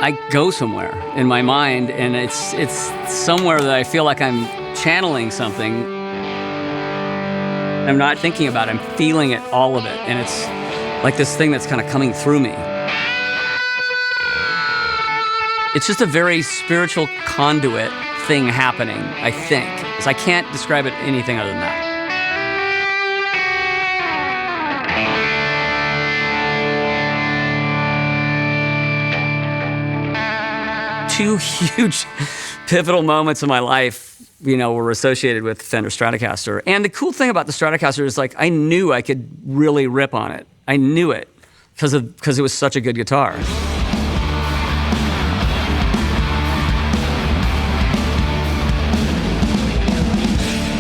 I go somewhere in my mind, and it's somewhere that I feel like I'm channeling something. I'm not thinking about it, I'm feeling it, all of it, and it's like this thing that's kind of coming through me. It's just a very spiritual conduit thing happening, I think. I can't describe it anything other than that. Two huge pivotal moments in my life, were associated with Fender Stratocaster. And the cool thing about the Stratocaster is I knew I could really rip on it. I knew it because it was such a good guitar.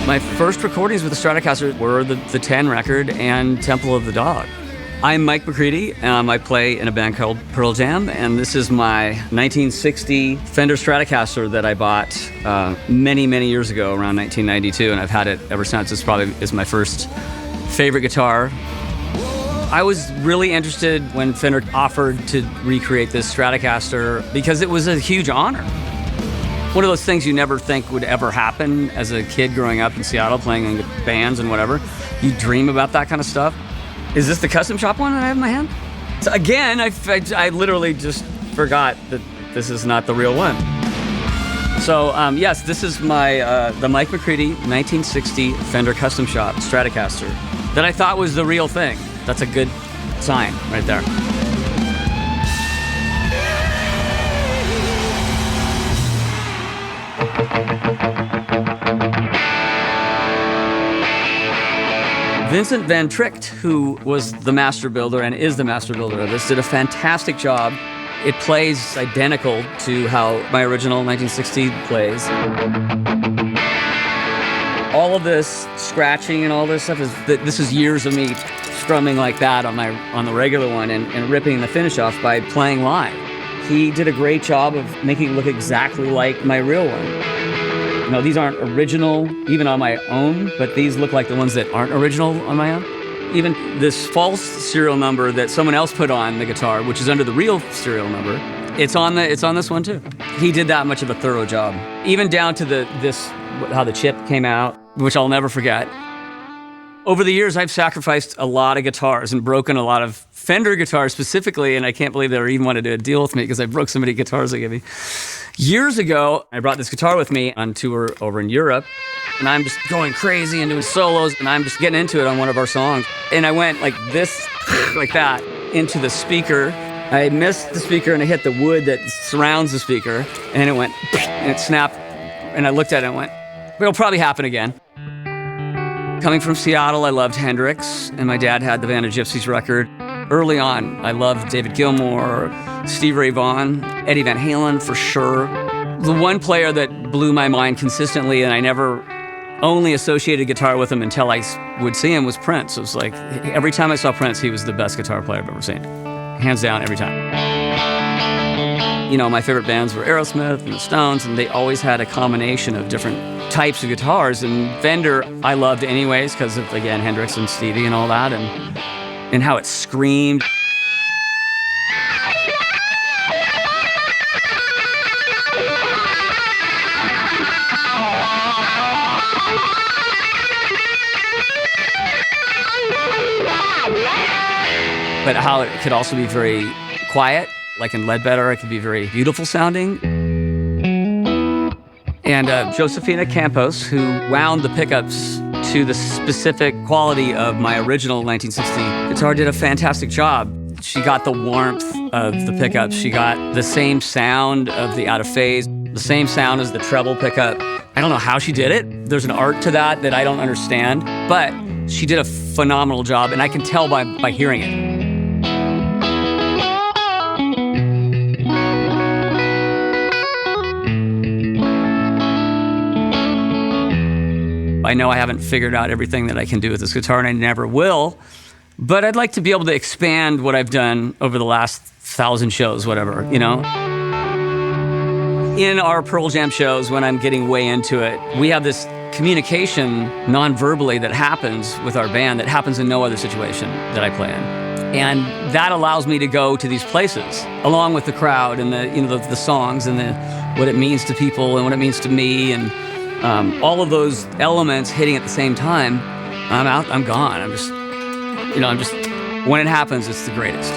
My first recordings with the Stratocaster were the 10 record and Temple of the Dog. I'm Mike McCready. I play in a band called Pearl Jam, and this is my 1960 Fender Stratocaster that I bought many, many years ago, around 1992, and I've had it ever since. It's probably my first favorite guitar. I was really interested when Fender offered to recreate this Stratocaster because it was a huge honor. One of those things you never think would ever happen as a kid growing up in Seattle playing in bands and whatever. You dream about that kind of stuff. Is this the custom shop one that I have in my hand? So again, I literally just forgot that this is not the real one. So yes, this is my the Mike McCready 1960 Fender Custom Shop Stratocaster that I thought was the real thing. That's a good sign right there. Vincent Van Tricht, who was the master builder and is the master builder of this, did a fantastic job. It plays identical to how my original 1960 plays. All of this scratching and all this stuff this is years of me strumming like that on the regular one and ripping the finish off by playing live. He did a great job of making it look exactly like my real one. These aren't original, even on my own, but these look like the ones that aren't original on my own. Even this false serial number that someone else put on the guitar, which is under the real serial number, it's on this one too. He did that much of a thorough job. Even down to how the chip came out, which I'll never forget. Over the years, I've sacrificed a lot of guitars and broken a lot of Fender guitars specifically, and I can't believe they even wanted to do a deal with me because I broke so many guitars they gave me. Years ago, I brought this guitar with me on tour over in Europe, and I'm just going crazy and doing solos, and I'm just getting into it on one of our songs. And I went like this, like that, into the speaker. I missed the speaker and I hit the wood that surrounds the speaker, and it went, and it snapped, and I looked at it and went, it'll probably happen again. Coming from Seattle, I loved Hendrix, and my dad had the Band of Gypsies record. Early on, I loved David Gilmour, Steve Ray Vaughan, Eddie Van Halen for sure. The one player that blew my mind consistently, and I never only associated guitar with him until I would see him, was Prince. It was like, every time I saw Prince, he was the best guitar player I've ever seen. Hands down, every time. My favorite bands were Aerosmith and the Stones, and they always had a combination of different types of guitars. And Fender, I loved anyways, because of, again, Hendrix and Stevie and all that, and how it screamed. But how it could also be very quiet, like in Ledbetter, it could be very beautiful sounding. And Josefina Campos, who wound the pickups to the specific quality of my original 1960 guitar, did a fantastic job. She got the warmth of the pickups. She got the same sound of the out of phase, the same sound as the treble pickup. I don't know how she did it. There's an art to that I don't understand, but she did a phenomenal job, and I can tell by hearing it. I know I haven't figured out everything that I can do with this guitar, and I never will, but I'd like to be able to expand what I've done over the last 1,000 shows, whatever, In our Pearl Jam shows, when I'm getting way into it, we have this communication non-verbally that happens with our band that happens in no other situation that I play in. And that allows me to go to these places along with the crowd and the songs and what it means to people and what it means to me, and all of those elements hitting at the same time. I'm out. I'm gone. I'm just when it happens, it's the greatest.